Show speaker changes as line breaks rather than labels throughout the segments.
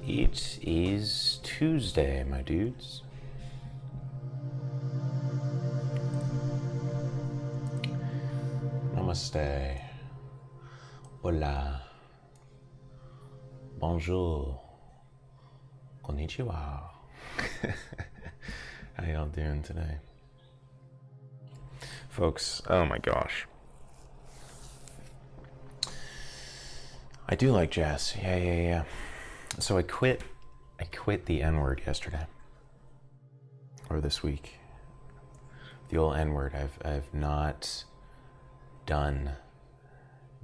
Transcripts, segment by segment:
It is Tuesday, my dudes. Namaste. Hola. Bonjour. Konnichiwa. How y'all doing today? Folks, oh my gosh. I do like jazz. Yeah. So I quit the N-word yesterday. Or this week. The old N-word. I've not done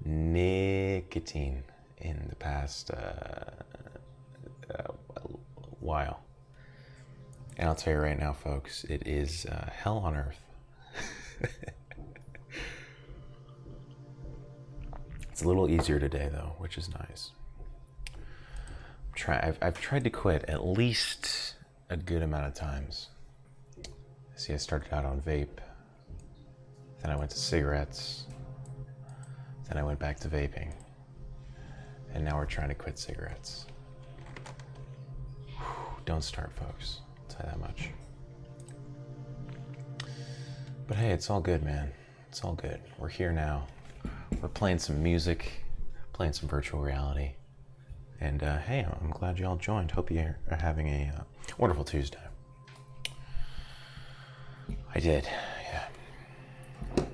nicotine in the past while. And I'll tell you right now, folks, it is hell on earth. It's a little easier today, though, which is nice. I've tried to quit at least a good amount of times. See, I started out on vape, then I went to cigarettes, then I went back to vaping, and now we're trying to quit cigarettes. Don't start, folks. I'll tell you that much. But hey, it's all good, man. It's all good. We're here now. We're playing some music, playing some virtual reality. And hey, I'm glad you all joined. Hope you are having a wonderful Tuesday. I did, yeah.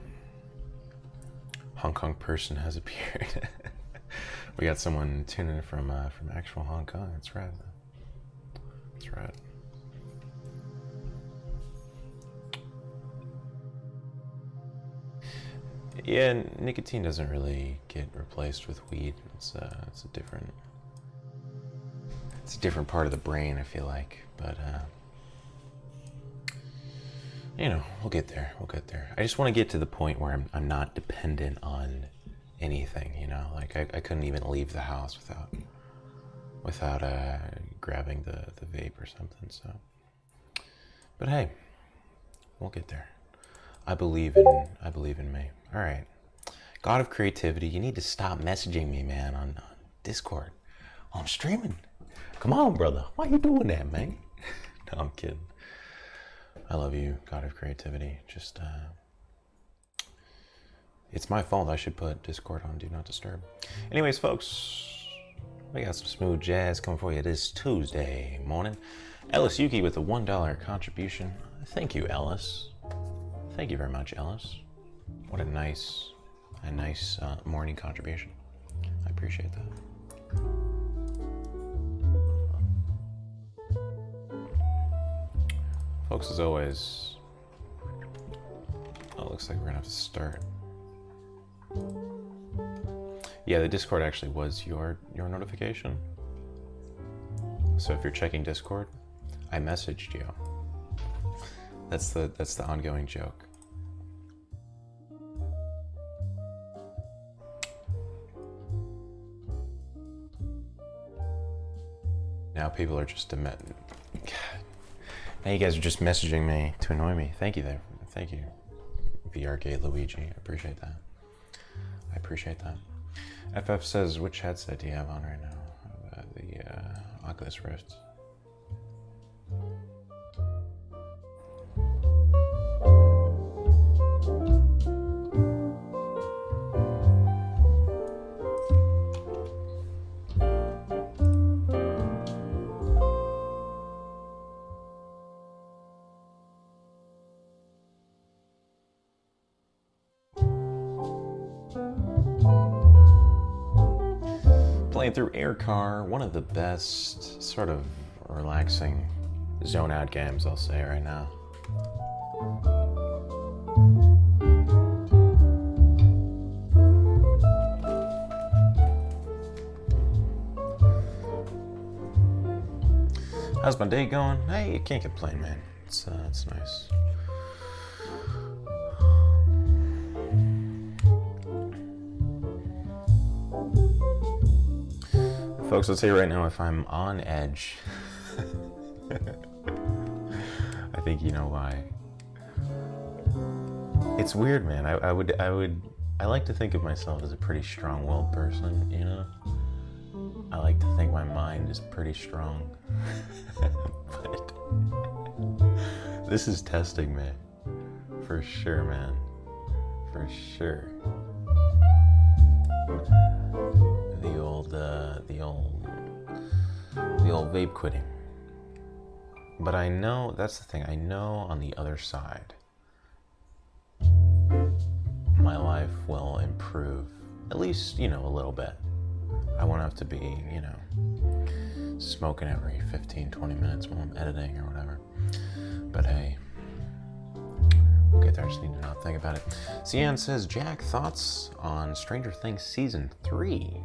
Hong Kong person has appeared. We got someone tuning in from actual Hong Kong. That's right. That's right. Yeah, nicotine doesn't really get replaced with weed. It's a different part of the brain, I feel like. But we'll get there. I just want to get to the point where I'm not dependent on anything. Like I couldn't even leave the house without grabbing the vape or something. So, but hey, we'll get there. I believe in me. All right. God of creativity, you need to stop messaging me, man, on Discord. Oh, I'm streaming. Come on, brother. Why you doing that, man? No, I'm kidding. I love you, God of creativity. Just, it's my fault. I should put Discord on Do Not Disturb. Anyways, folks, we got some smooth jazz coming for you this Tuesday morning. Ellis Yuki with a $1 contribution. Thank you, Ellis. Thank you very much, Ellis. What a nice morning contribution. I appreciate that. Folks, as always, it looks like we're gonna have to start. Yeah, the Discord actually was your notification. So if you're checking Discord, I messaged you. That's the ongoing joke. Now people are just God. Now you guys are just messaging me to annoy me. Thank you there. Thank you, VR Gate Luigi. I appreciate that. FF says, which headset do you have on right now? The Oculus Rift. Playing through Aircar, one of the best sort of relaxing zone out games, I'll say right now. How's my day going? Hey, you can't complain, man. It's nice. Folks, I'll tell you right now, if I'm on edge, I think you know why. It's weird, man. I like to think of myself as a pretty strong-willed person, you know? I like to think my mind is pretty strong. But this is testing me. For sure, man. For sure. The old vape quitting. But I know, that's the thing, I know on the other side, my life will improve, at least, a little bit. I won't have to be, smoking every 15, 20 minutes while I'm editing or whatever. But hey, we'll get there, I just need to not think about it. Cian says, Jack, thoughts on Stranger Things Season 3?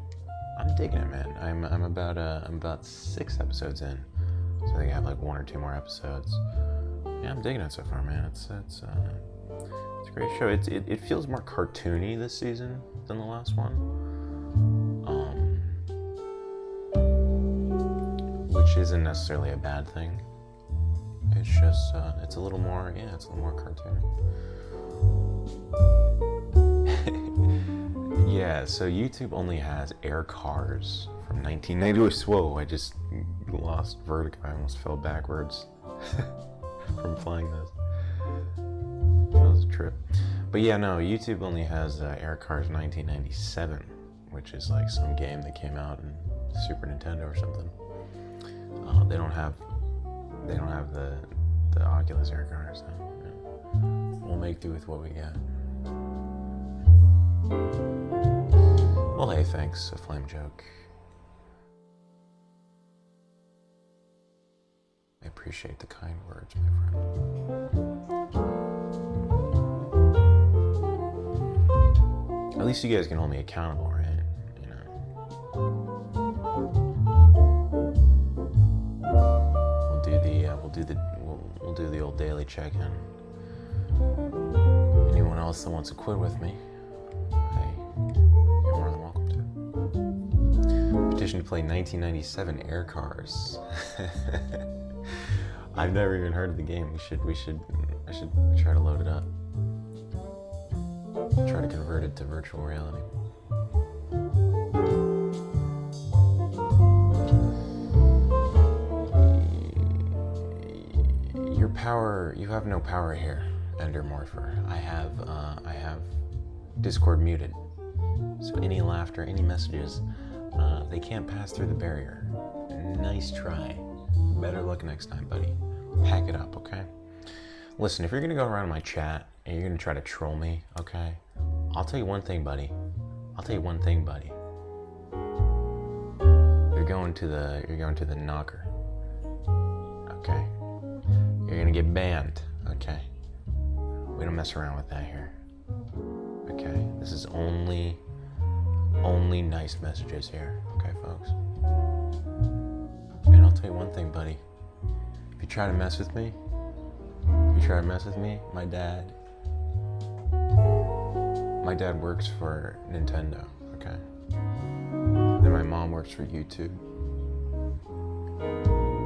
I'm digging it, man. I'm about 6 episodes in. So I think I have like 1 or 2 more episodes. Yeah, I'm digging it so far, man. It's a great show. It feels more cartoony this season than the last one, which isn't necessarily a bad thing. It's just it's a little more cartoony. Yeah, so YouTube only has air cars from 1990. Whoa, I just lost vertigo. I almost fell backwards from flying this. That was a trip. But yeah, no, YouTube only has air cars 1997, which is like some game that came out in Super Nintendo or something. They don't have the Oculus air cars. So, yeah. We'll make do with what we got. Well, hey, thanks, a flame joke. I appreciate the kind words, my friend. At least you guys can hold me accountable, right? We'll do the old daily check-in. Anyone else that wants to quit with me, hey, you're more than welcome to. Petition to play 1997 Air Cars. I've never even heard of the game. I should try to load it up. Try to convert it to virtual reality. Your power, you have no power here, Endermorpher. I have Discord muted. So any laughter, any messages, they can't pass through the barrier. Nice try. Better luck next time, buddy. Pack it up, okay? Listen, if you're gonna go around my chat and you're gonna try to troll me, okay? I'll tell you one thing, buddy. You're going to the knocker. Okay? You're gonna get banned, okay? We don't mess around with that here. Okay? This is only nice messages here, okay, folks? And I'll tell you one thing, buddy. If you try to mess with me, my dad works for Nintendo, okay? Then my mom works for YouTube.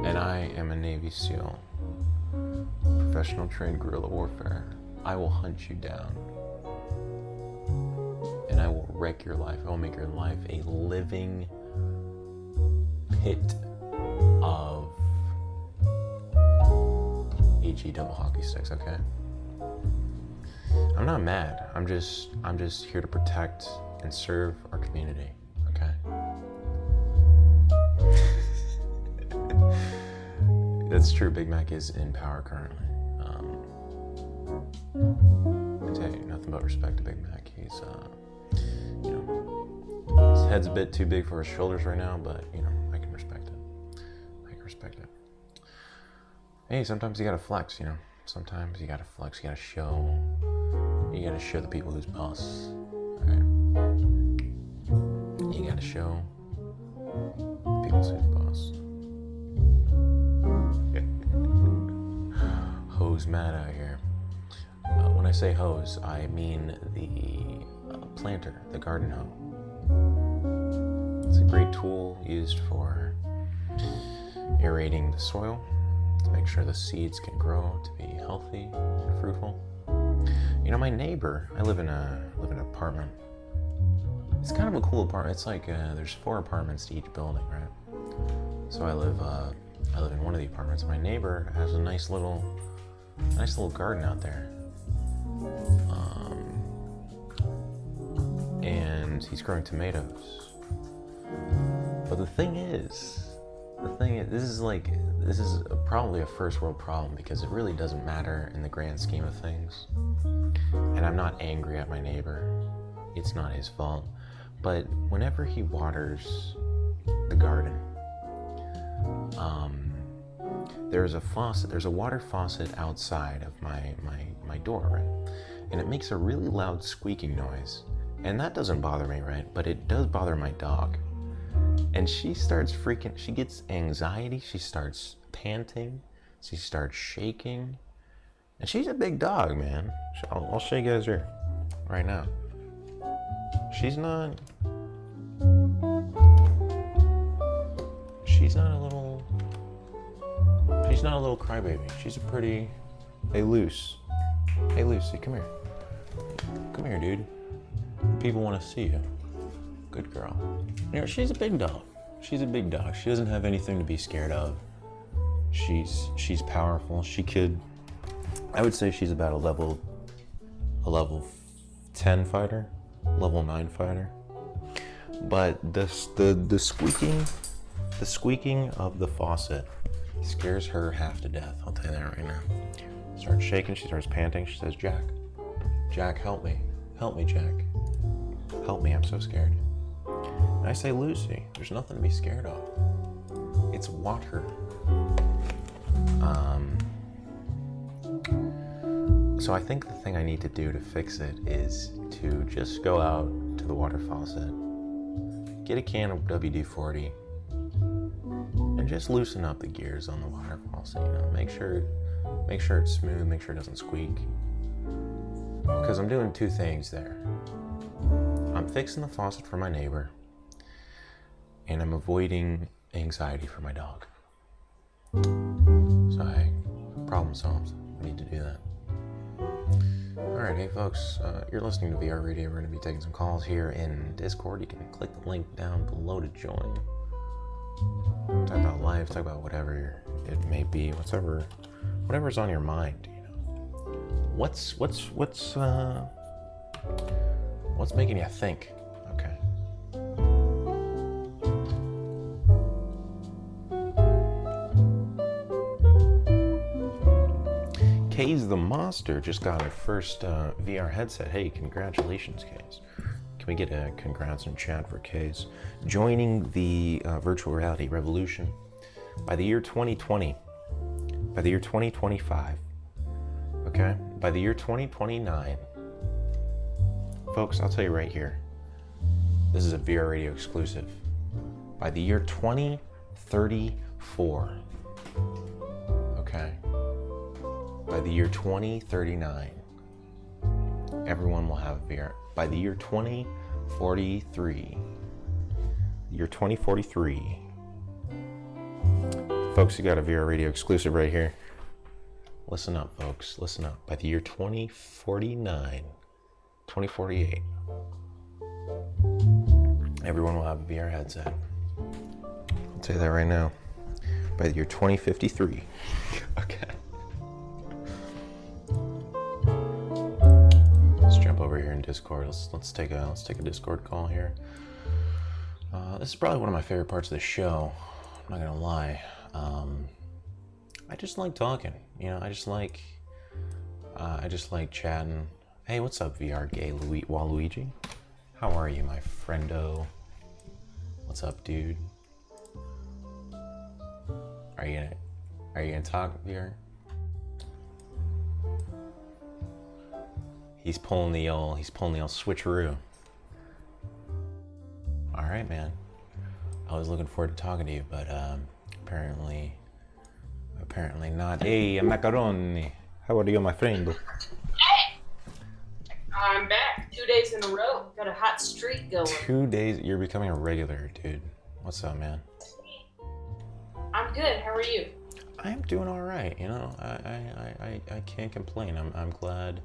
And I am a Navy SEAL. Professional trained guerrilla warfare. I will hunt you down. And I will wreck your life. I will make your life a living pit of HE double hockey sticks, okay? I'm not mad. I'm just here to protect and serve our community, okay? That's true. Big Mac is in power currently. I tell you, nothing but respect to Big Mac. He's, his head's a bit too big for his shoulders right now, but I can respect it. Hey, sometimes you gotta flex, Sometimes you gotta flex. You gotta show the people who's boss. Right? You gotta show the people who's boss. Hose mad out here. When I say hose, I mean the planter, the garden hoe. It's a great tool used for aerating the soil to make sure the seeds can grow to be healthy and fruitful. My neighbor, I live in an apartment. It's kind of a cool apartment. It's like there's 4 apartments to each building, right? So I live in one of the apartments. My neighbor has a nice little garden out there, and he's growing tomatoes. But the thing is, this is probably a first world problem because it really doesn't matter in the grand scheme of things. And I'm not angry at my neighbor. It's not his fault. But whenever he waters the garden, there's a water faucet outside of my door, right? And it makes a really loud squeaking noise. And that doesn't bother me, right? But it does bother my dog. And she starts freaking, she gets anxiety, she starts panting, she starts shaking. And she's a big dog, man. I'll show you guys her right now. She's not a little crybaby. She's a pretty, hey Lucy, come here. Come here, dude. People want to see you. Good girl. You know, she's a big dog. She doesn't have anything to be scared of. She's powerful. I would say she's about a level 10 fighter, level 9 fighter. But the squeaking of the faucet scares her half to death. I'll tell you that right now. Starts shaking, she starts panting, she says, Jack, help me, Jack. Help me, I'm so scared. And I say, Lucy, there's nothing to be scared of. It's water. So I think the thing I need to do to fix it is to just go out to the water faucet, get a can of WD-40, and just loosen up the gears on the water faucet. You know, make sure it's smooth, make sure it doesn't squeak. Because I'm doing 2 things there. I'm fixing the faucet for my neighbor, and I'm avoiding anxiety for my dog. So hey, problem solved. I need to do that. Alright, hey folks, you're listening to VR Radio. We're going to be taking some calls here in Discord. You can click the link down below to join. Talk about life, talk about whatever it may be, whatever's on your mind, you know. What's making you think? Okay. Kay's the Monster just got her first VR headset. Hey, congratulations, Kays. Can we get a congrats in chat for Kays joining the virtual reality revolution by the year 2020, by the year 2025, okay, by the year 2029. Folks, I'll tell you right here, this is a VR Radio exclusive. By the year 2034, okay, by the year 2039, everyone will have VR. By the year 2043, folks, you got a VR Radio exclusive right here. Listen up, folks, listen up. By the year 2049, 2048, everyone will have a VR headset. I'll tell you that right now. By the year 2053. Okay. Let's jump over here in Discord. Let's take a Discord call here. This is probably one of my favorite parts of the show. I'm not gonna lie. I just like talking. You know, I just like chatting. Hey, what's up, VR Gay Waluigi? How are you, my friendo? What's up, dude? Are you gonna talk, VR? He's pulling the old switcheroo. All right, man. I was looking forward to talking to you, but apparently not. Hey, macaroni. How are you, my friend?
Hey, I'm back. 2 days in a row. Got a hot streak going.
2 days. You're becoming a regular, dude. What's up, man?
I'm good. How are you?
I am doing all right. You know, I can't complain. I'm glad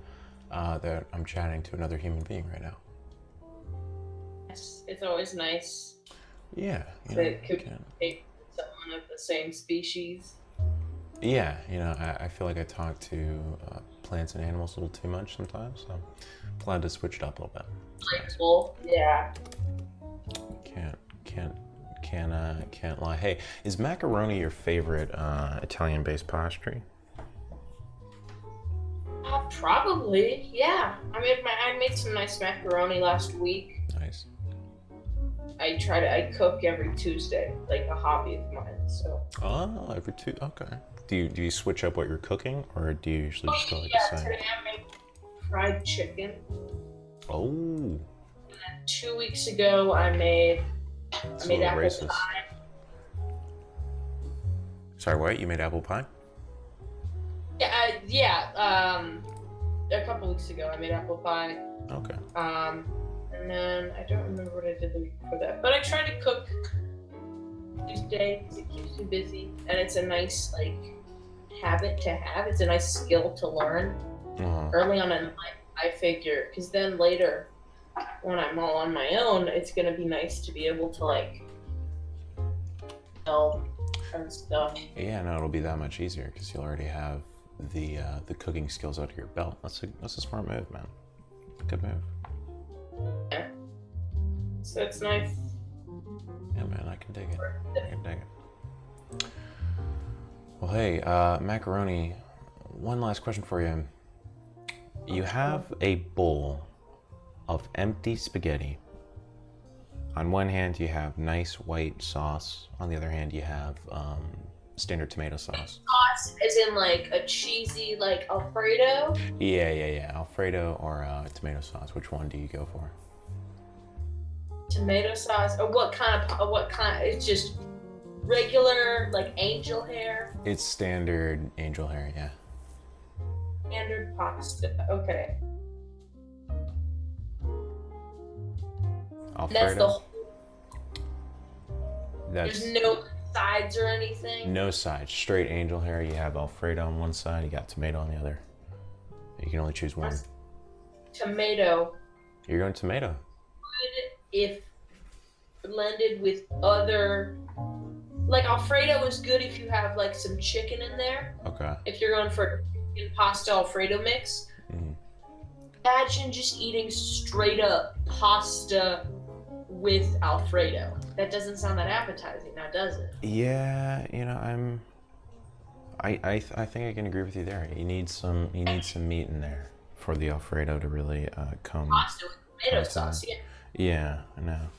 that I'm chatting to another human being right now.
It's always nice
Yeah,
to communicate with someone of the same species.
yeah, I feel like I talk to plants and animals a little too much sometimes, so I'm glad to switch it up a little bit. It's nice.
Well, yeah.
Can't lie. Hey, is macaroni your favorite Italian-based pastry?
Probably, yeah. I made some nice macaroni last week.
Nice.
I cook every Tuesday, like a hobby of mine. So.
Oh, every two. Okay. Do you switch up what you're cooking, or do you usually just go like the same?
Today I made fried chicken.
Oh.
And then 2 weeks ago I made apple pie.
Sorry, what? You made apple pie?
Yeah. A couple weeks ago I made apple pie.
Okay.
And then I don't remember what I did the week before that, but I try to cook Tuesday because it keeps me busy, and it's a nice habit to have. It's a nice skill to learn early on in life. I figure, because then later, when I'm all on my own, it's gonna be nice to be able to help and stuff.
Yeah, no, it'll be that much easier because you'll already have the cooking skills out of your belt. That's a smart move, man. Good move.
Yeah. So it's nice.
Yeah, man, I can dig it. Well, hey, macaroni. One last question for you. You have a bowl of empty spaghetti. On one hand, you have nice white sauce. On the other hand, you have standard tomato sauce.
Sauce, as in a cheesy Alfredo?
Yeah. Alfredo or tomato sauce. Which one do you go for?
Tomato sauce. Or what kind? It's just regular angel hair.
It's standard angel hair, yeah.
Standard pasta. Okay.
Alfredo.
There's no sides or anything?
No sides. Straight angel hair. You have Alfredo on one side, you got tomato on the other. You can only choose one.
Tomato.
You're going tomato.
Good if blended with other... Alfredo is good if you have some chicken in there.
Okay.
If you're going for a chicken pasta Alfredo mix.
Mm-hmm. Imagine
just eating straight up pasta with Alfredo. That doesn't sound that appetizing now, does it?
Yeah, I think I can agree with you there. You need some meat in there for the Alfredo to really come.
Pasta with tomato sauce, yeah.
Yeah, I know.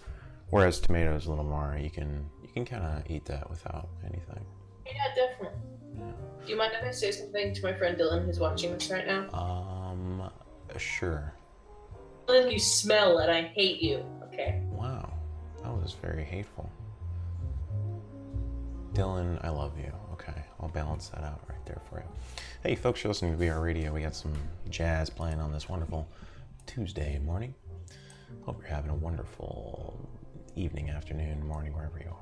Whereas tomato is a little more, you can kind of eat that without anything.
Yeah, definitely. Yeah. Do you mind if I say something to my friend Dylan, who's watching this right now?
Sure.
Dylan, you smell it. I hate you. Okay.
Wow, that was very hateful. Dylan, I love you. Okay, I'll balance that out right there for you. Hey, folks, you're listening to VR Radio. We got some jazz playing on this wonderful Tuesday morning. Hope you're having a wonderful evening, afternoon, morning, wherever you are.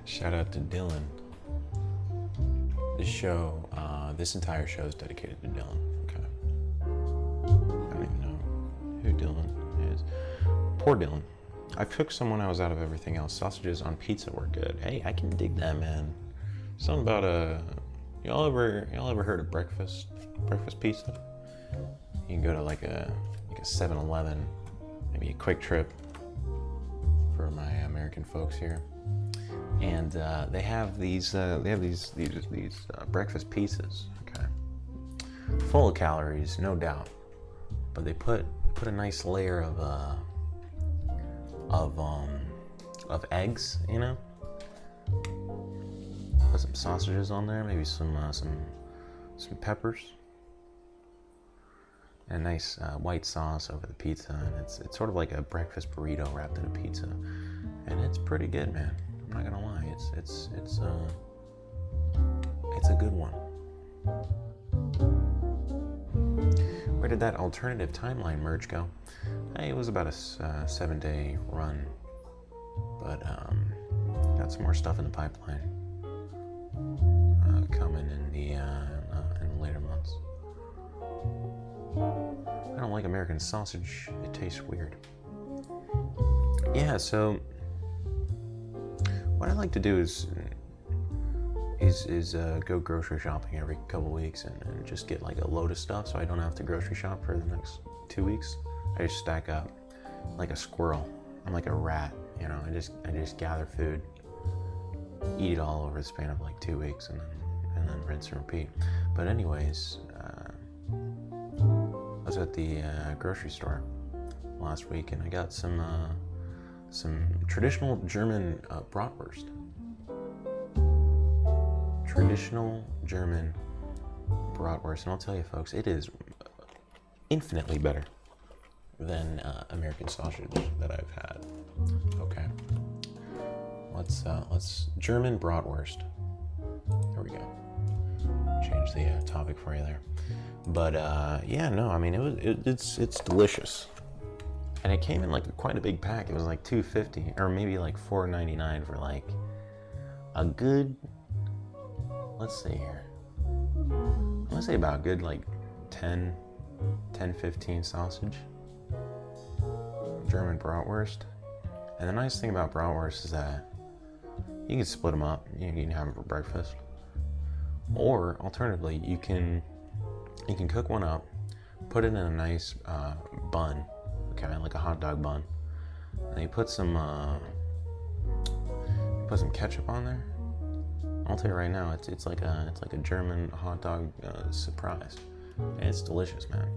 Shout out to Dylan. This entire show is dedicated to Dylan. Okay. I don't even know who Dylan is. Poor Dylan. I cooked some when I was out of everything else. Sausages on pizza were good. Hey, I can dig that, man. Something about y'all ever heard of breakfast pizza? You can go to like a 7-Eleven, maybe a Quick Trip for my American folks here. And they have these breakfast pizzas, okay, full of calories, no doubt, but they put a nice layer of eggs, put some sausages on there, maybe some peppers, and a nice white sauce over the pizza, and it's sort of like a breakfast burrito wrapped in a pizza, and it's pretty good, man. I'm not gonna lie, It's a good one. Where did that alternative timeline merge go? Hey, it was about a 7-day run, but got some more stuff in the pipeline coming in the later months. I don't like American sausage. It tastes weird. Yeah, so what I like to do is go grocery shopping every couple weeks and just get like a load of stuff so I don't have to grocery shop for the next 2 weeks. I just stack up like a squirrel. I'm like a rat, you know. I just gather food, eat it all over the span of like 2 weeks, and then rinse and repeat. But anyways, I was at the grocery store last week and I got some traditional German bratwurst. Traditional German bratwurst, and I'll tell you, folks, it is infinitely better than American sausage that I've had. Okay, let's German bratwurst. There we go. Change the topic for you there, but yeah, no, I mean it's delicious, and it came in like quite a big pack. It was like $2.50 or maybe like $4.99 for like a good. Let's see here. I'm gonna say about a good like 10, 15 sausage. German bratwurst. And the nice thing about bratwurst is that you can split them up. You can have them for breakfast. Or alternatively, you can cook one up, put it in a nice bun, okay, like a hot dog bun. And you put some ketchup on there. I'll tell you right now, it's like a German hot dog surprise, and it's delicious, man.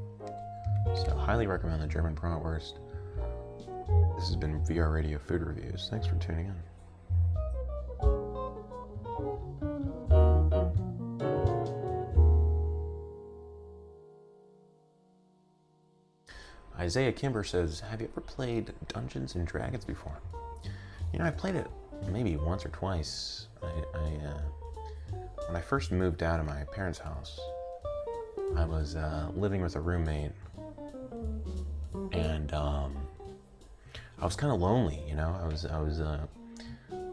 So highly recommend the German bratwurst. This has been VR Radio Food Reviews. Thanks for tuning in. Isaiah Kimber says, have you ever played Dungeons and Dragons before? You know, I played it maybe once or twice. When I first moved out of my parents' house, I was living with a roommate, and I was kind of lonely, you know.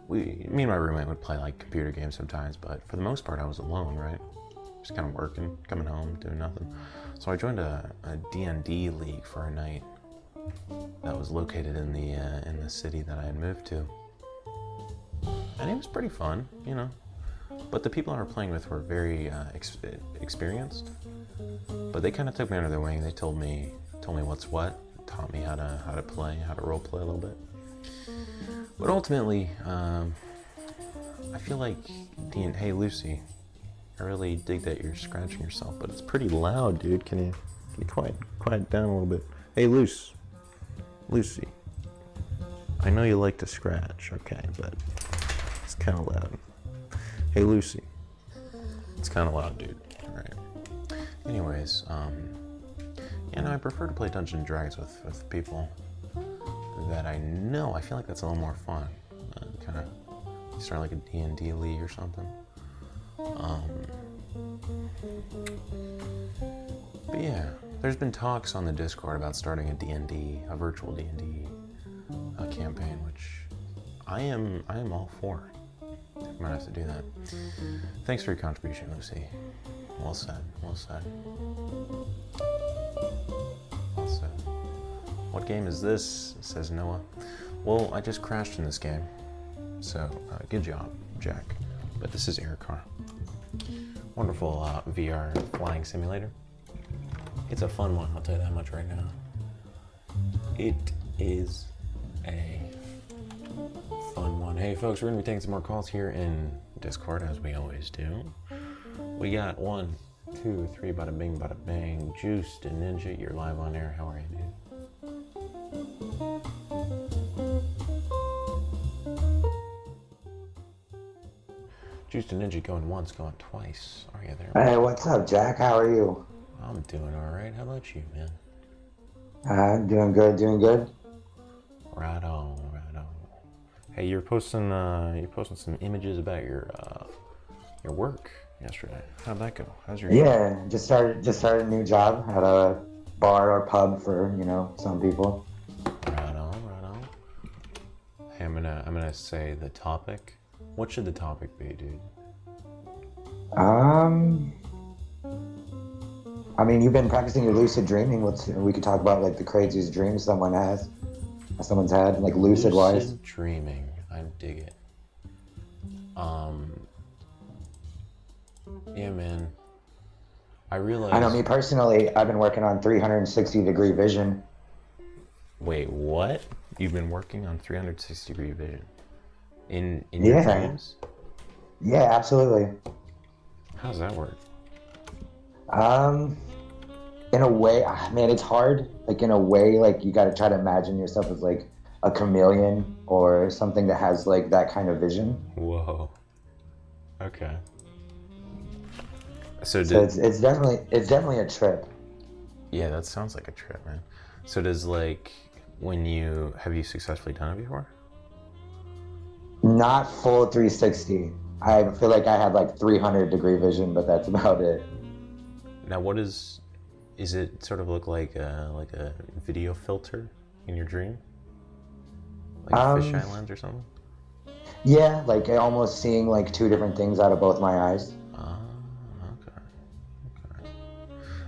Me and my roommate would play like computer games sometimes, but for the most part, I was alone, right? Just kind of working, coming home, doing nothing. So I joined a D&D league for a night that was located in the city that I had moved to. And it was pretty fun, you know. But the people I were playing with were very experienced. But they kind of took me under their wing. They told me what's what, taught me how to play, how to role play a little bit. But ultimately, I feel like hey Lucy, I really dig that you're scratching yourself, but it's pretty loud, dude. Can you quiet down a little bit? Hey Lucy, I know you like to scratch, okay, but it's kind of loud. Hey Lucy, it's kind of loud, dude. All right. Anyways, yeah, no, I prefer to play Dungeons and Dragons with people that I know. I feel like that's a little more fun. Kind of start like a D&D league or something. But yeah, there's been talks on the Discord about starting a virtual D&D campaign, which I am all for. I might have to do that. Thanks for your contribution, Lucy. Well said. Well said. Well said. What game is this? Says Noah. Well, I just crashed in this game, so good job, Jack. But this is Aircar. Wonderful VR flying simulator. It's a fun one, I'll tell you that much right now. It is a fun one. Hey folks, we're gonna be taking some more calls here in Discord, as we always do. We got 1, 2, 3, bada bing, bada bang. Juiced and Ninja, you're live on air. How are you, dude? Juiced and Ninja going once, going twice. Are you there?
Hey, what's up, Jack? How are you?
I'm doing all right. How about you, man?
Doing good.
Right on. Hey, you're posting some images about your work. yesterday. How'd that go? How's your shift?
Yeah, just started a new job at a bar or pub for, some people.
Right on, right on. Hey, I'm gonna say the topic. What should the topic be, dude?
Um, I mean, you've been practicing your lucid dreaming. We could talk about like the craziest dreams someone's had, like lucid wise.
Lucid dreaming. I dig it. Um, yeah, man. I
I know, me
realized.
personally, I've been working on 360-degree vision.
Wait, what? You've been working on 360-degree vision in your
Yeah,
dreams?
yeah, absolutely.
How does that work?
Um, in a way, man, it's hard. Like in a way, like you got to try to imagine yourself as like a chameleon or something that has like that kind of vision.
Whoa. Okay. So
So
did
it's definitely a trip.
yeah, that sounds like a trip, man. So does like when you have you successfully done it before?
Not full 360. I feel like I had like 300-degree vision, but that's about it.
Now what is it sort of look like a video filter in your dream? Like a
Um,
fisheye lens or something?
yeah, like almost seeing like two different things out of both my eyes.
Ah, okay. Okay.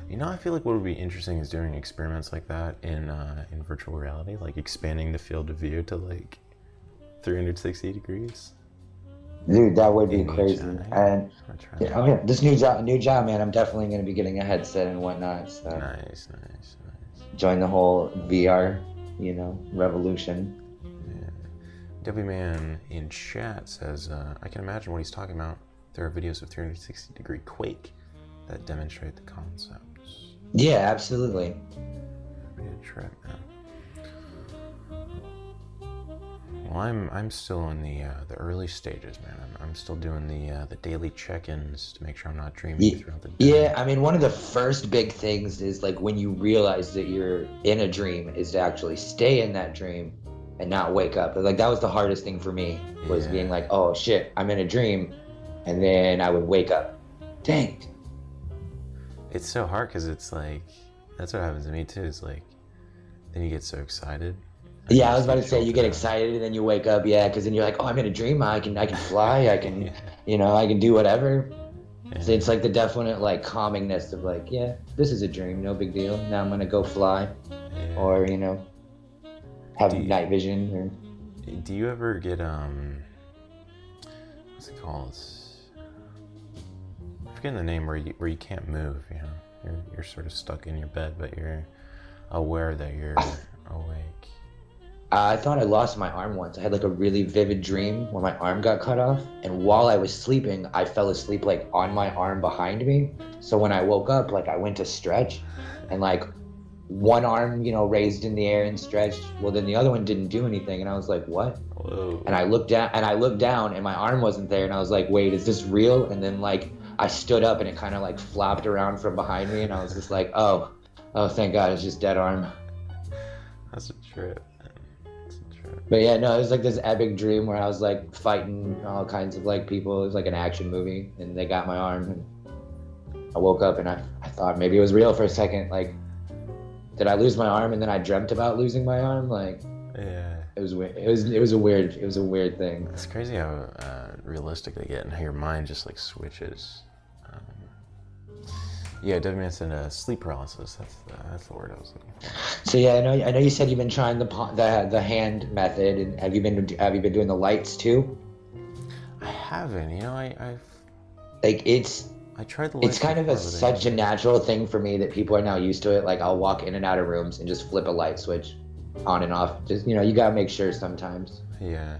You know, I feel like what would be interesting is doing experiments like that in virtual reality, like expanding the field of view to like 360 degrees
Dude, that would be
in each
crazy.
eye.
And
I'm gonna try
yeah,
that.
this new job, man. I'm definitely gonna be getting a headset and whatnot. So
Nice, nice, nice.
join the whole VR, revolution.
Yeah. W Man in chat says, I can imagine what he's talking about. There are videos of 360-degree Quake that demonstrate the concepts.
Yeah, absolutely.
Be a trip, man. Well, I'm still in the early stages, man. I'm still doing the daily check-ins to make sure I'm not dreaming throughout the day.
Yeah, I mean, one of the first big things is like when you realize that you're in a dream is to actually stay in that dream and not wake up. Like that was the hardest thing for me was being
Yeah,
like, oh shit, I'm in a dream, and then I would wake up. Dang.
it's so hard because it's like that's what happens to me too. It's like then you get so excited and you
Yeah, I was
just
about
get
to say you
jolted
get
out.
excited and then you wake up, yeah, because then you're like, oh, I'm in a dream. I can fly. I can,
Yeah,
I can do whatever. So
yeah,
it's like the definite like calmingness of like, yeah, this is a dream, no big deal. Now I'm gonna go fly,
yeah.
or have
Do you,
night vision, or
do you ever get what's it called? I'm forgetting the name where you can't move. You know, you're sort of stuck in your bed, but you're aware that you're awake.
I thought I lost my arm once. I had like a really vivid dream where my arm got cut off, and while I was sleeping, I fell asleep like on my arm behind me. So when I woke up, like I went to stretch, and like one arm, raised in the air and stretched. Well, then the other one didn't do anything, and I was like, "What?"
Whoa.
And I looked down, and my arm wasn't there, and I was like, "Wait, is this real?" And then like I stood up, and it kind of like flopped around from behind me, and I was just like, "Oh, thank God, it's just dead arm."
That's a trip, man. That's a trip.
But yeah, no, it was like this epic dream where I was like fighting all kinds of like people. It was like an action movie, and they got my arm, and I woke up, and I thought maybe it was real for a second. Like, did I lose my arm, and then I dreamt about losing my arm? Like,
Yeah.
it was weird. It was a weird thing.
It's crazy how realistic they get and how your mind just like switches. Yeah, Devman said sleep paralysis. That's the word I was looking for.
So yeah, I know you said you've been trying the hand method, and have you been doing the lights too?
I haven't. You know,
Like
I tried the
it's
lights
kind of
before, but they
such a
never.
natural thing for me that people are now used to it. Like I'll walk in and out of rooms and just flip a light switch on and off. Just you gotta make sure sometimes.
Yeah.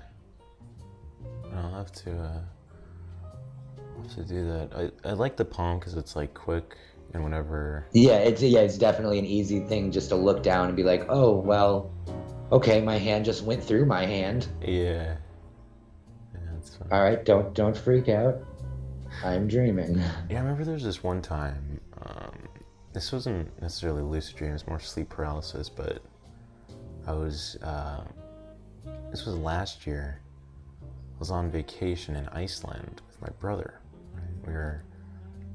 I'll have to do that. I like the palm because it's like quick and whenever.
Yeah, it's definitely an easy thing just to look down and be like, oh well, okay, my hand just went through my hand.
Yeah. Yeah, that's fun.
All right, don't freak out. I'm dreaming.
Yeah, I remember there was this one time. This wasn't necessarily lucid dream; it's more sleep paralysis. But I was. This was last year. I was on vacation in Iceland with my brother. Right? We were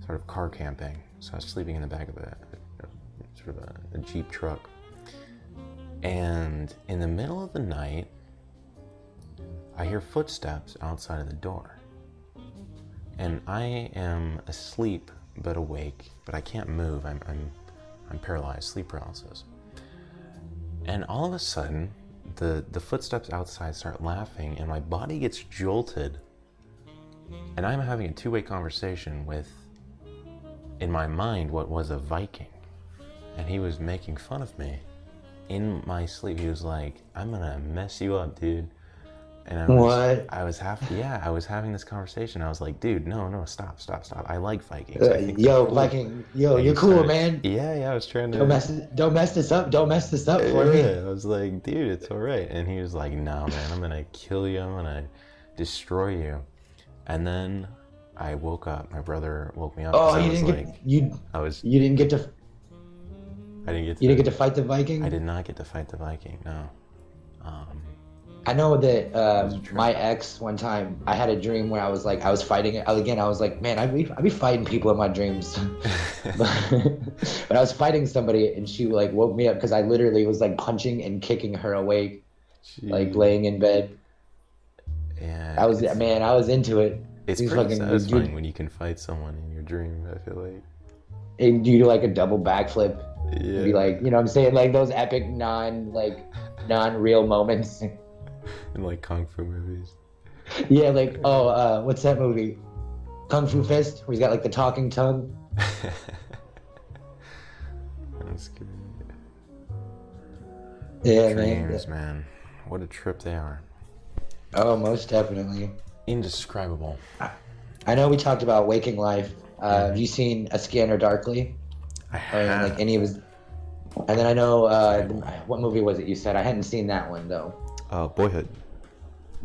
sort of car camping. So I was sleeping in the back of a Jeep truck. And in the middle of the night, I hear footsteps outside of the door. And I am asleep but awake, but I can't move. I'm paralyzed, sleep paralysis. And all of a sudden, the footsteps outside start laughing, and my body gets jolted. And I'm having a two-way conversation with, in my mind, what was a Viking. And he was making fun of me in my sleep. He was like, "I'm gonna mess you up, dude." And I was having this conversation. I was like, "Dude, no, stop. I like Vikings. I think
Yo,
cool."
Viking, yo,
And
you're
he
cool,
started,
man.
Yeah, I was trying to.
Don't mess this up. Don't mess this up for me.
I was like, "Dude, it's all right." And he was like, "No, man, I'm gonna kill you. I'm gonna destroy you." And then I woke up. My brother woke me up.
Oh,
I
you
was
didn't
like,
get you.
I was.
You didn't get to.
I didn't get.
You didn't get to fight the Viking.
I did not get to fight the Viking. No.
I know that
was a trip.
my ex one time, I had a dream where I was fighting it again. I was like, man, I'd be fighting people in my dreams. but I was fighting somebody, and she like woke me up because I literally was like punching and kicking her awake, like laying in bed.
Yeah.
I was into it.
It's
These
pretty
fucking
satisfying when you can fight someone in your dream, I feel like.
and do like a double backflip.
Yeah.
And be like, you know what I'm saying? Like those epic non-real moments.
In like Kung Fu movies.
Yeah, like, what's that movie? Kung Fu Fist, where he's got like the talking tongue.
That's good.
Yeah,
Dreams, man. What a trip they are.
Oh, most definitely.
Indescribable.
I know we talked about waking life. Have you seen A Scanner Darkly?
I have.
Like any of his. And then I know what movie was it you said? I hadn't seen that one though.
Boyhood.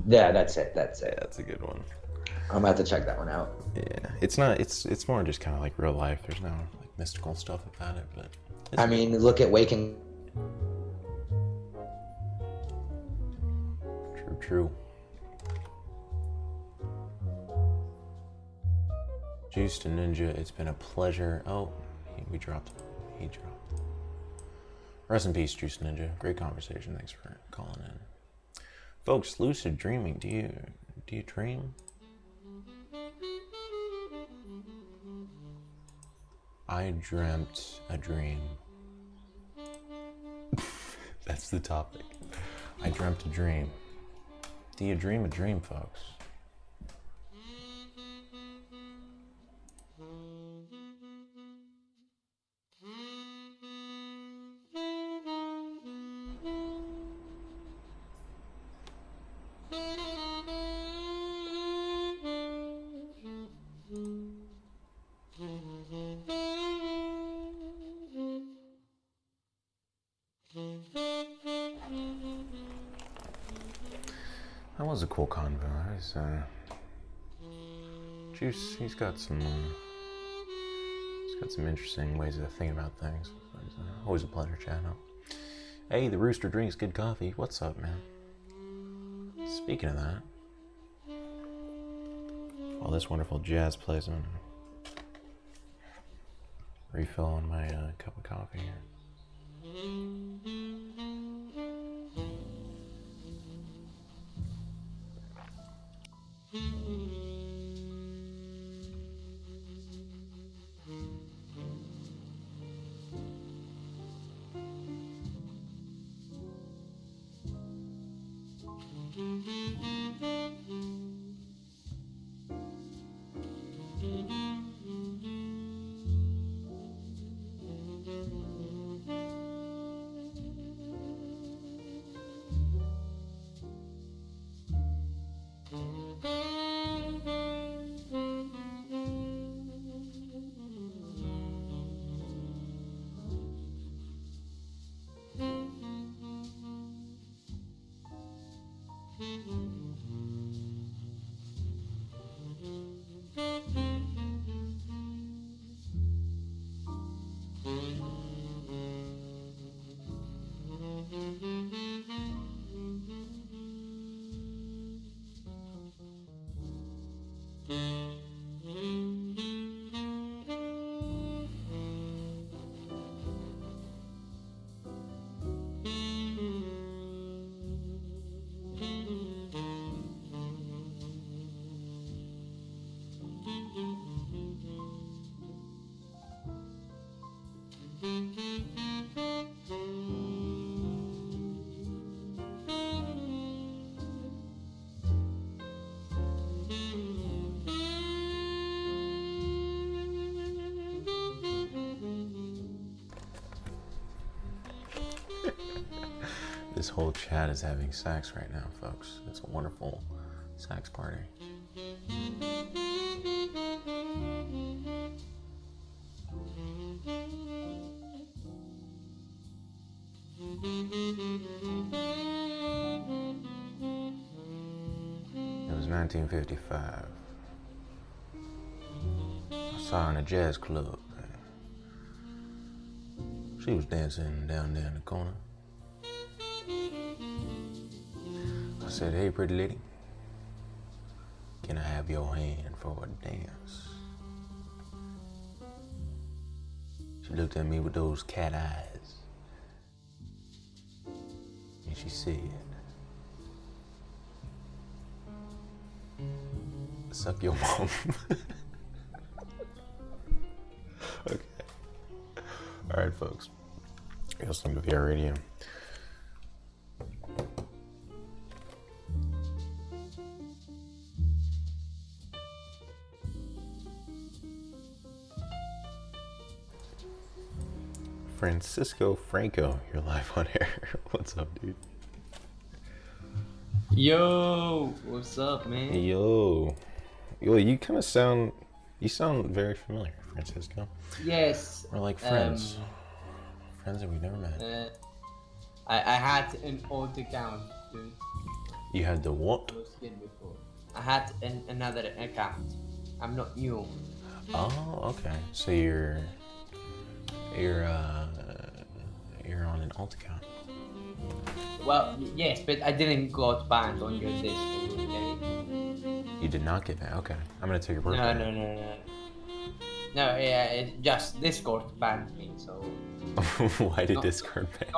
Yeah, that's it.
Yeah, that's a good one.
I'm gonna have to check that one out.
Yeah, it's not. It's more just kind of like real life. There's no like mystical stuff about it, but.
I mean, look at waking.
True. Juice to Ninja, it's been a pleasure. Oh, he dropped. Rest in peace, Juice Ninja. Great conversation. Thanks for calling in. Folks, lucid dreaming. Do you dream? I dreamt a dream. That's the topic. I dreamt a dream. Do you dream a dream, folks? That was a cool convo. Juice, he's got some interesting ways of thinking about things. It's always a pleasure chatting up. Hey, the rooster drinks good coffee. What's up, man? Speaking of that, while this wonderful jazz plays, I'm gonna refill on my cup of coffee here. This whole chat is having sex right now, folks. It's a wonderful sex party. It was 1955. I saw her in a jazz club. She was dancing down there in the corner. I said, "Hey, pretty lady, can I have your hand for a dance?" She looked at me with those cat eyes, and she said, "Suck your mom." Okay. All right, folks. You're listening to VR Radio. Francisco Franco, you're live on air. What's up, dude?
Yo, what's up, man?
Yo, you kind of sound very familiar, Francisco.
Yes.
We're like friends. Friends that we've never met.
I had an old account, dude.
You had the what?
I was good before. I had another account. I'm not new.
Oh, okay. So you're on an alt account.
Well, yes, but I didn't got banned on your Discord, okay?
You did not get that. Okay, I'm gonna take your word.
No. No, yeah, it just Discord banned me, so.
Why did Discord ban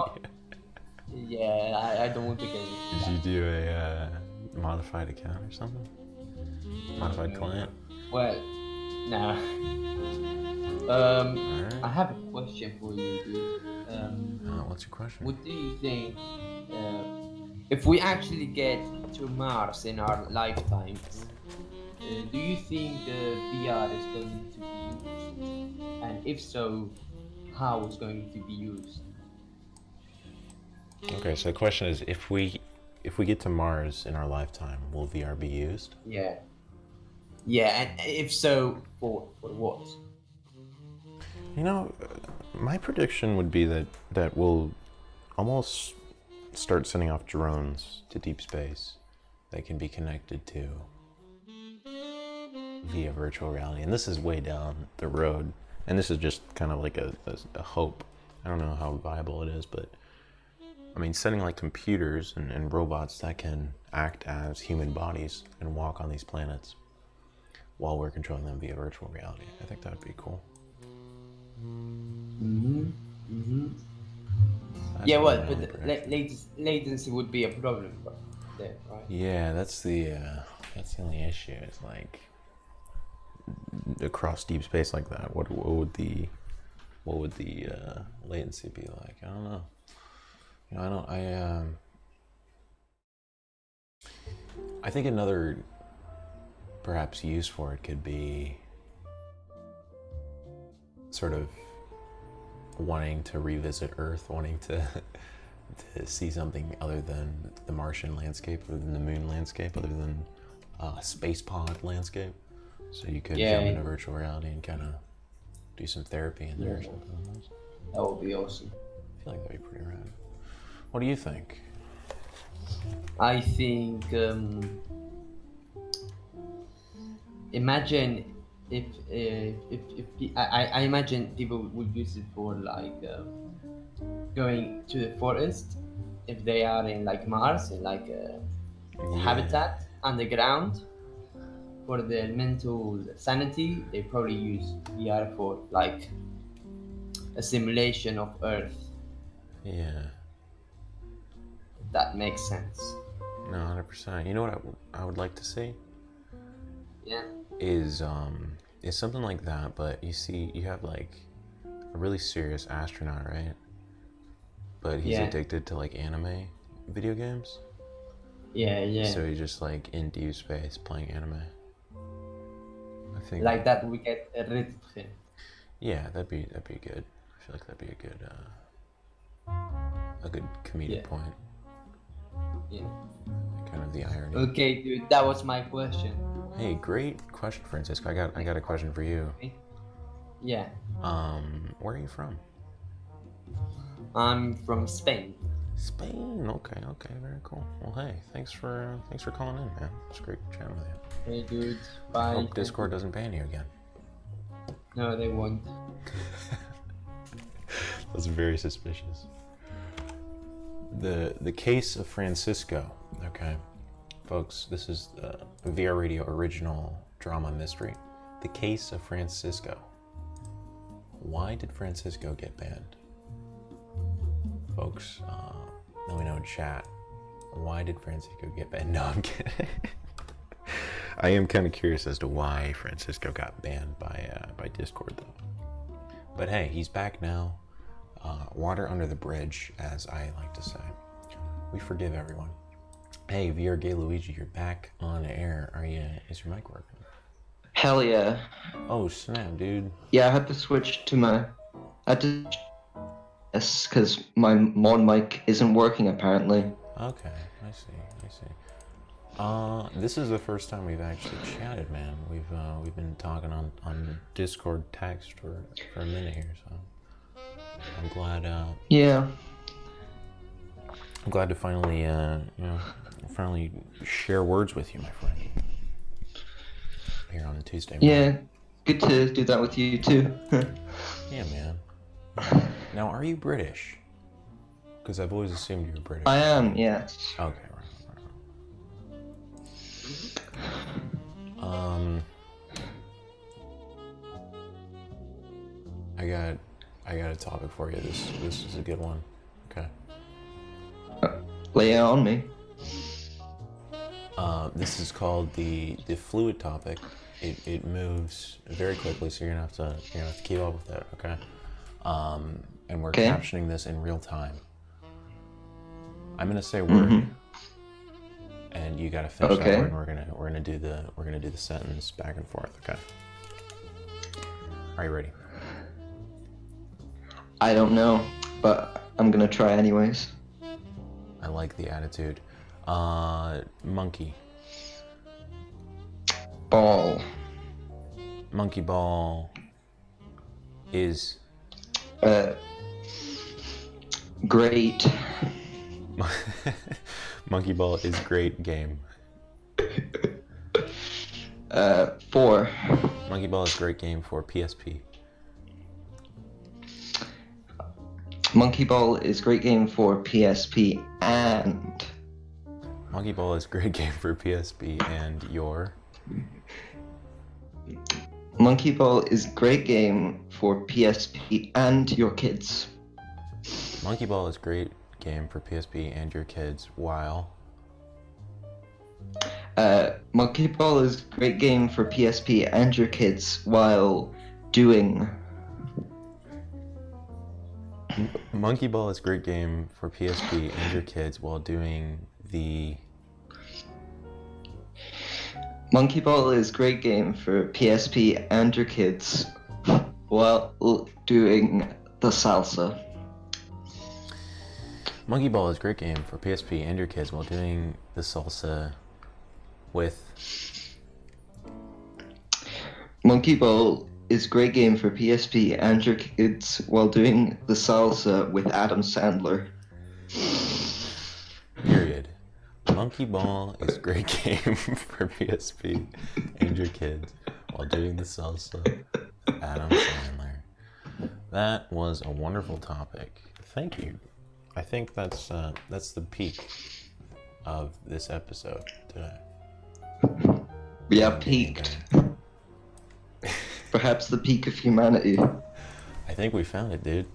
you?
Yeah, I don't want to get it.
Did you do a modified account or something? Modified client?
Well, no.
Alright.
I have a question for you, dude.
What's your question?
What do you think if we actually get to Mars in our lifetimes? Do you think VR is going to be used? And if so, how it's going to be used?
Okay, so the question is, if we get to Mars in our lifetime, will VR be used?
Yeah. Yeah, and if so, for what?
You know, my prediction would be that we'll almost start sending off drones to deep space that can be connected to via virtual reality. And this is way down the road. And this is just kind of like a hope. I don't know how viable it is, but I mean, sending like computers and robots that can act as human bodies and walk on these planets while we're controlling them via virtual reality. I think that would be cool.
Yeah, well, but the latency would be a problem, there, right?
Yeah, that's the only issue. It's like across deep space like that. What would the latency be like? I don't know. You know, I think another perhaps use for it could be sort of wanting to revisit Earth, wanting to see something other than the Martian landscape, other than the moon landscape, other than space pod landscape. So you could jump into virtual reality and kind of do some therapy in there or something.
That would be awesome.
I feel like that'd be pretty rad. What do you think?
I think imagine if I imagine people would use it for like going to the forest if they are in like Mars in like a habitat underground. For their mental sanity, they probably use VR for like a simulation of Earth.
Yeah.
If that makes sense.
No, 100%. You know what I would like to see?
Yeah.
Is something like that, but you have like a really serious astronaut, right? But he's
Yeah.
addicted to like anime video games.
Yeah.
So he's just like in deep space playing anime. I think
Like that, we get rid of him.
yeah, that'd be good. I feel like that'd be a good comedic
Yeah.
point.
Yeah.
Kind of the irony.
Okay, dude, that was my question.
Hey, great question, Francisco. I got a question for you.
Yeah,
Where are you from?
I'm from Spain.
Spain. Okay, very cool. Well, hey, thanks for calling in, man. It's great chatting with you.
Hey, dude, bye.
Hope Discord doesn't ban you again.
No, they won't.
That's very suspicious. The case of Francisco. Okay, folks, this is a VR Radio original drama mystery. The case of Francisco. Why did Francisco get banned? Folks, let me know in chat. Why did Francisco get banned? No, I'm kidding. I am kind of curious as to why Francisco got banned by Discord, though. But hey, he's back now. Water under the bridge, as I like to say. We forgive everyone. Hey, VR Gay Luigi, you're back on air. Is your mic working?
Hell yeah.
Oh snap, dude.
Yeah, I had to switch to my... Yes, because my mon mic isn't working apparently.
Okay, I see. This is the first time we've actually chatted, man. We've been talking on Discord text for a minute here, so I'm glad.
Yeah.
I'm glad to finally finally share words with you, my friend. Here on a Tuesday morning.
Yeah, good to do that with you too.
Yeah, man. Now, are you British? Because I've always assumed you were British.
I am, yes.
Okay, right. I got a topic for you. This is a good one. Okay.
Lay it on me.
This is called the fluid topic. It moves very quickly, so you're gonna have to keep up with it. Okay. And we're
Okay.
captioning this in real time. I'm gonna say a word, and you gotta finish that
Okay.
word. And we're gonna do the sentence back and forth. Okay. Are you ready?
I don't know, but I'm gonna try anyways.
I like the attitude. Monkey.
Ball.
Monkey ball is
Great.
Monkey ball is great game.
4.
Monkey ball is great game for PSP.
Monkey Ball is great game for PSP and...
Monkey ball is great game for PSP and your...
Monkey Ball is great game for PSP and your kids.
Monkey ball is great game for PSP and your kids while...
Monkey Ball is great game for PSP and your kids while doing...
Monkey ball is great game for PSP and your kids while doing the...
Monkey Ball is great game for PSP and your kids while doing the salsa.
Monkey ball is great game for PSP and your kids while doing the salsa with...
Monkey Ball is great game for PSP and your kids while doing the salsa with Adam Sandler.
Period. Monkey ball is great game for PSP and your kids while doing the salsa with Adam Sandler. That was a wonderful topic. Thank you. I think that's the peak of this episode today.
Yeah, peaked. Perhaps the peak of humanity.
I think we found it, dude.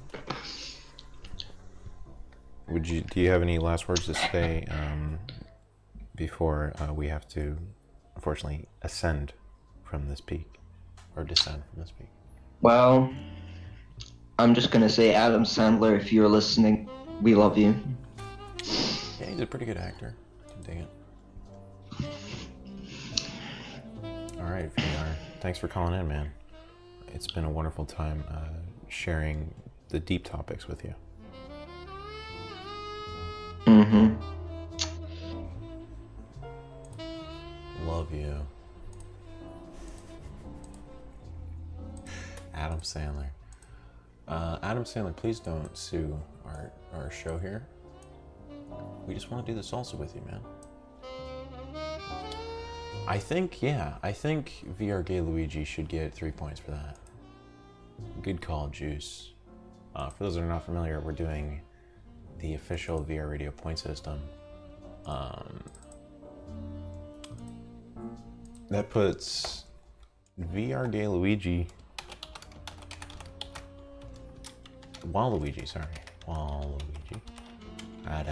Do you have any last words to say before we have to, unfortunately, ascend from this peak or descend from this peak?
Well, I'm just gonna say, Adam Sandler, if you're listening, we love you.
Yeah, he's a pretty good actor. I can dig it. All right, VR. Thanks for calling in, man. It's been a wonderful time sharing the deep topics with you.
Mm-hmm.
Love you. Adam Sandler. Adam Sandler, please don't sue our show here. We just want to do the salsa with you, man. I think VR Gay Luigi should get 3 points for that. Good call, Juice. For those that are not familiar, we're doing the official VR Radio point system. That puts VR Gay Luigi, Waluigi, at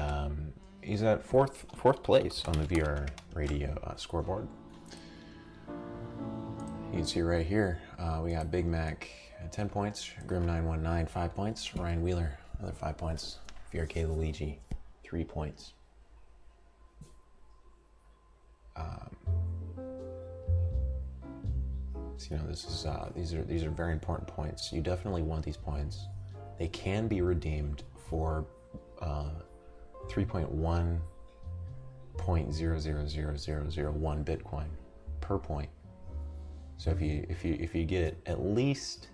he's at fourth place on the VR Radio scoreboard. You can see right here, we got Big Mac at 10 points, Grim919 5 points, Ryan Wheeler another 5 points, VRK Luigi 3 points. So, you know, this is these are very important points. You definitely want these points. They can be redeemed for 3.1.000001 Bitcoin per point. So if you get at least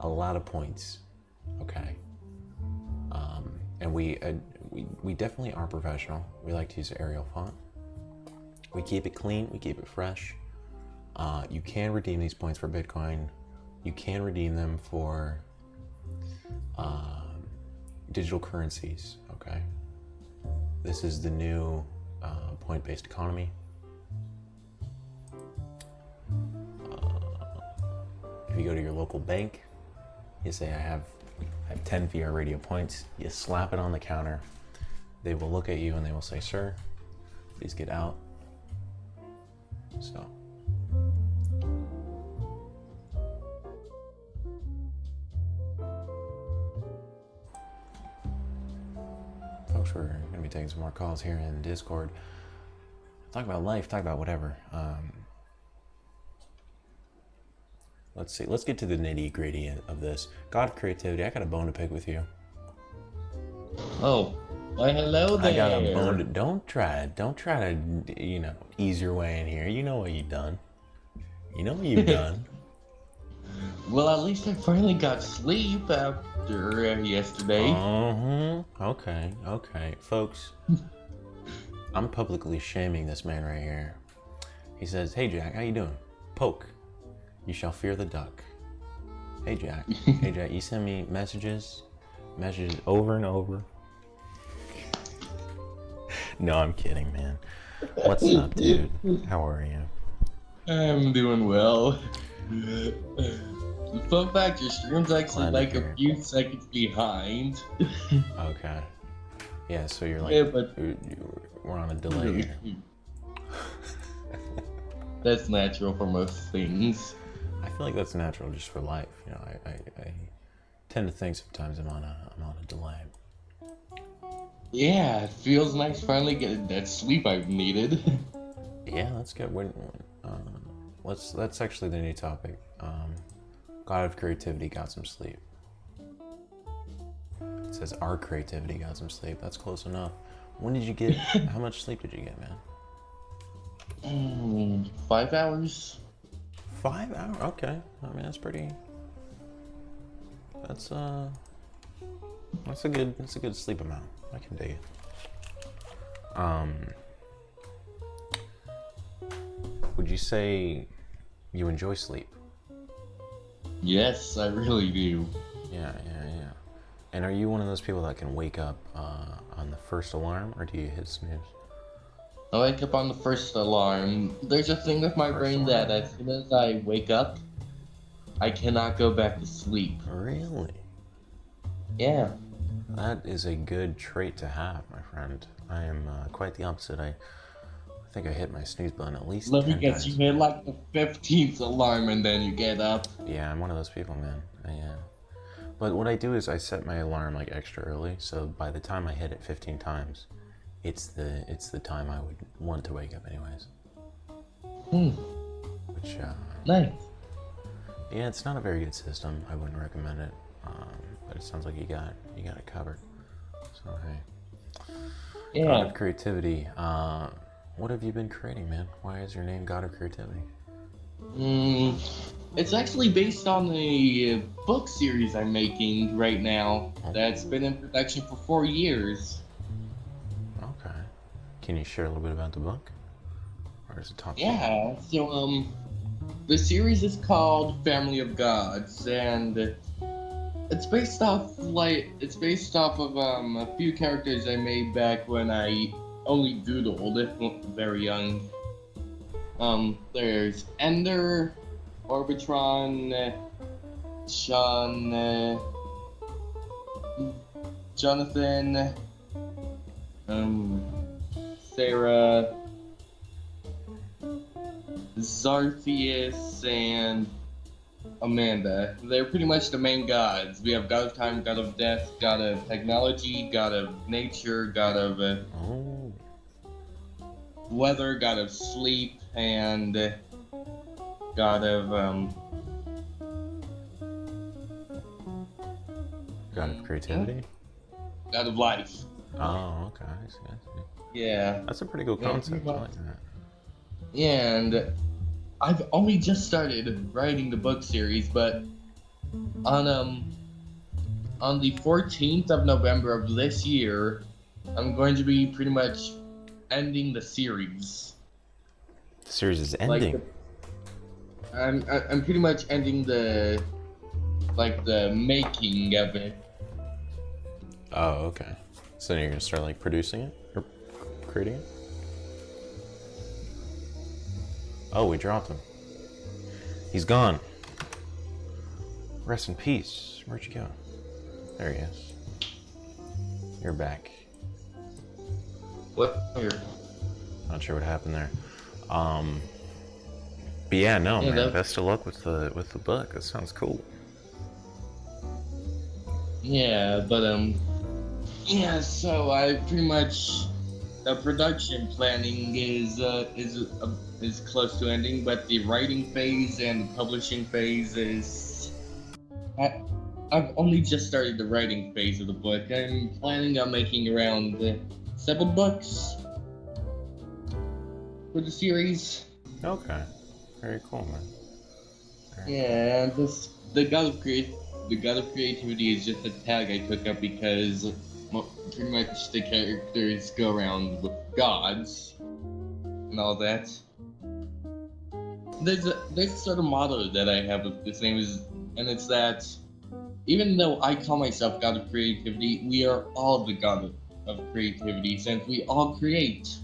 a lot of points, okay. And we definitely are professional. We like to use Arial font. We keep it clean. We keep it fresh. You can redeem these points for Bitcoin. You can redeem them for digital currencies, okay? This is the new point-based economy. If you go to your local bank, you say, I have 10 VR radio points. You slap it on the counter. They will look at you and they will say, sir, please get out. So. Folks, we're going to be taking some more calls here in Discord. Talk about life, talk about whatever. Let's see. Let's get to the nitty gritty of this. God of creativity. I got a bone to pick with you.
Oh, why hello there.
I got a bone to. Don't try to, ease your way in here. You know what you've done. You know what you've done.
Well, at least I finally got sleep after yesterday.
Okay, folks. I'm publicly shaming this man right here. He says, "Hey Jack, how you doing? Poke. You shall fear the duck." Hey Jack, you send me messages over and over. No, I'm kidding, man. What's up, dude? How are you?
I'm doing well. Fun fact, your stream's actually like a few seconds behind.
Okay. Yeah, so you're like,
Yeah, but
we're on a delay here.
That's natural for most things.
I feel like that's natural just for life. You know, I tend to think sometimes I'm on a delay.
Yeah, it feels nice finally getting that sleep I've needed.
Yeah, that's good. That's actually the new topic. God of creativity got some sleep. It says our creativity got some sleep. That's close enough. When did you get? How much sleep did you get, man?
5 hours.
5 hours? Okay. I mean, that's pretty. That's a good sleep amount. I can dig it. Would you say you enjoy sleep?
Yes, I really do.
Yeah. And are you one of those people that can wake up on the first alarm, or do you hit snooze?
I wake up on the first alarm. There's a thing with my brain that as soon as I wake up, I cannot go back to sleep.
Really?
Yeah.
That is a good trait to have, my friend. I am quite the opposite. I think I hit my snooze button at least 10
Let me
times.
guess, you hit like the 15th alarm and then you get up.
Yeah, I'm one of those people, man. But what I do is I set my alarm like extra early, so by the time I hit it 15 times, it's the time I would want to wake up anyways. Which
Nice.
yeah, it's not a very good system. I wouldn't recommend it. But it sounds like you got it covered. So hey, God of Creativity. What have you been creating, man? Why is your name God of Creativity?
It's actually based on a book series I'm making right now that's been in production for 4 years.
Okay. Can you share a little bit about the book? Or is it top?
Yeah, so the series is called Family of Gods, and it's based off of a few characters I made back when I only doodled, very young. There's Ender, Orbitron, Sean, Jonathan, Sarah, Zartheus, and Amanda. They're pretty much the main gods. We have God of Time, God of Death, God of Technology, God of Nature, God of Weather, God of Sleep, and God of
God of Creativity?
God of Life.
Oh, okay. I see.
Yeah.
That's a pretty cool concept. I like that.
And I've only just started writing the book series, but on the 14th of November of this year, I'm going to be pretty much ending the series.
The series is ending.
I'm pretty much ending the making of it.
Oh, okay. So then you're gonna start like producing it or creating it? Oh, we dropped him. He's gone. Rest in peace. Where'd you go? There he is. You're back.
What?
Not sure what happened there. But yeah, no,
Yeah,
man. Best of luck with the book. That sounds cool.
Yeah, but yeah. So I pretty much the production planning is close to ending, but the writing phase and the publishing phase is. I've only just started the writing phase of the book. I'm planning on making around 7 books for the series.
Okay. Very cool, man.
Yeah, and the God of Creativity is just a tag I took up because pretty much the characters go around with gods and all that. There's a sort of motto that I have with this name and it's that even though I call myself God of Creativity, we are all the God of Creativity since we all create.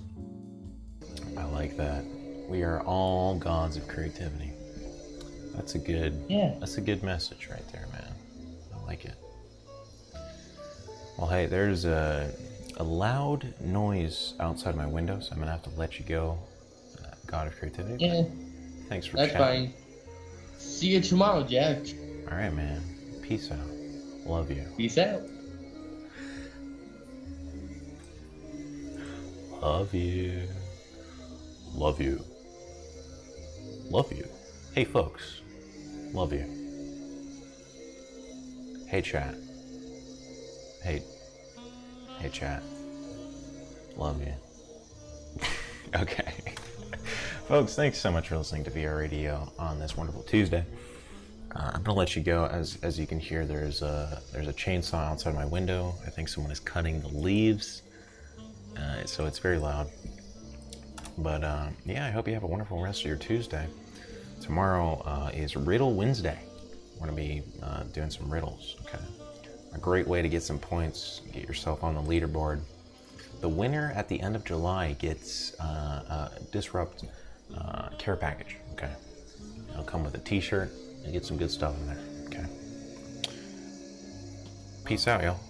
I like that. We are all gods of creativity. That's a good message right there, man. I like it. Well, hey, there's a loud noise outside my window, so I'm gonna have to let you go, God of Creativity.
Yeah,
Thanks for
that's
chatting.
fine. See you tomorrow, Jack.
All right, man. Peace out. Love you.
Peace out.
Love you. Love you. Love you. Hey, folks. Love you. Hey, chat. Hey chat. Love you. Okay. Folks, thanks so much for listening to VR Radio on this wonderful Tuesday. I'm gonna let you go. As you can hear, there's a chainsaw outside my window. I think someone is cutting the leaves, so it's very loud. But yeah, I hope you have a wonderful rest of your Tuesday. Tomorrow is Riddle Wednesday. We're gonna be doing some riddles. Okay, a great way to get some points, get yourself on the leaderboard. The winner at the end of July gets a Disrupt care package. Okay, it'll come with a T-shirt and get some good stuff in there. Okay, peace out, y'all.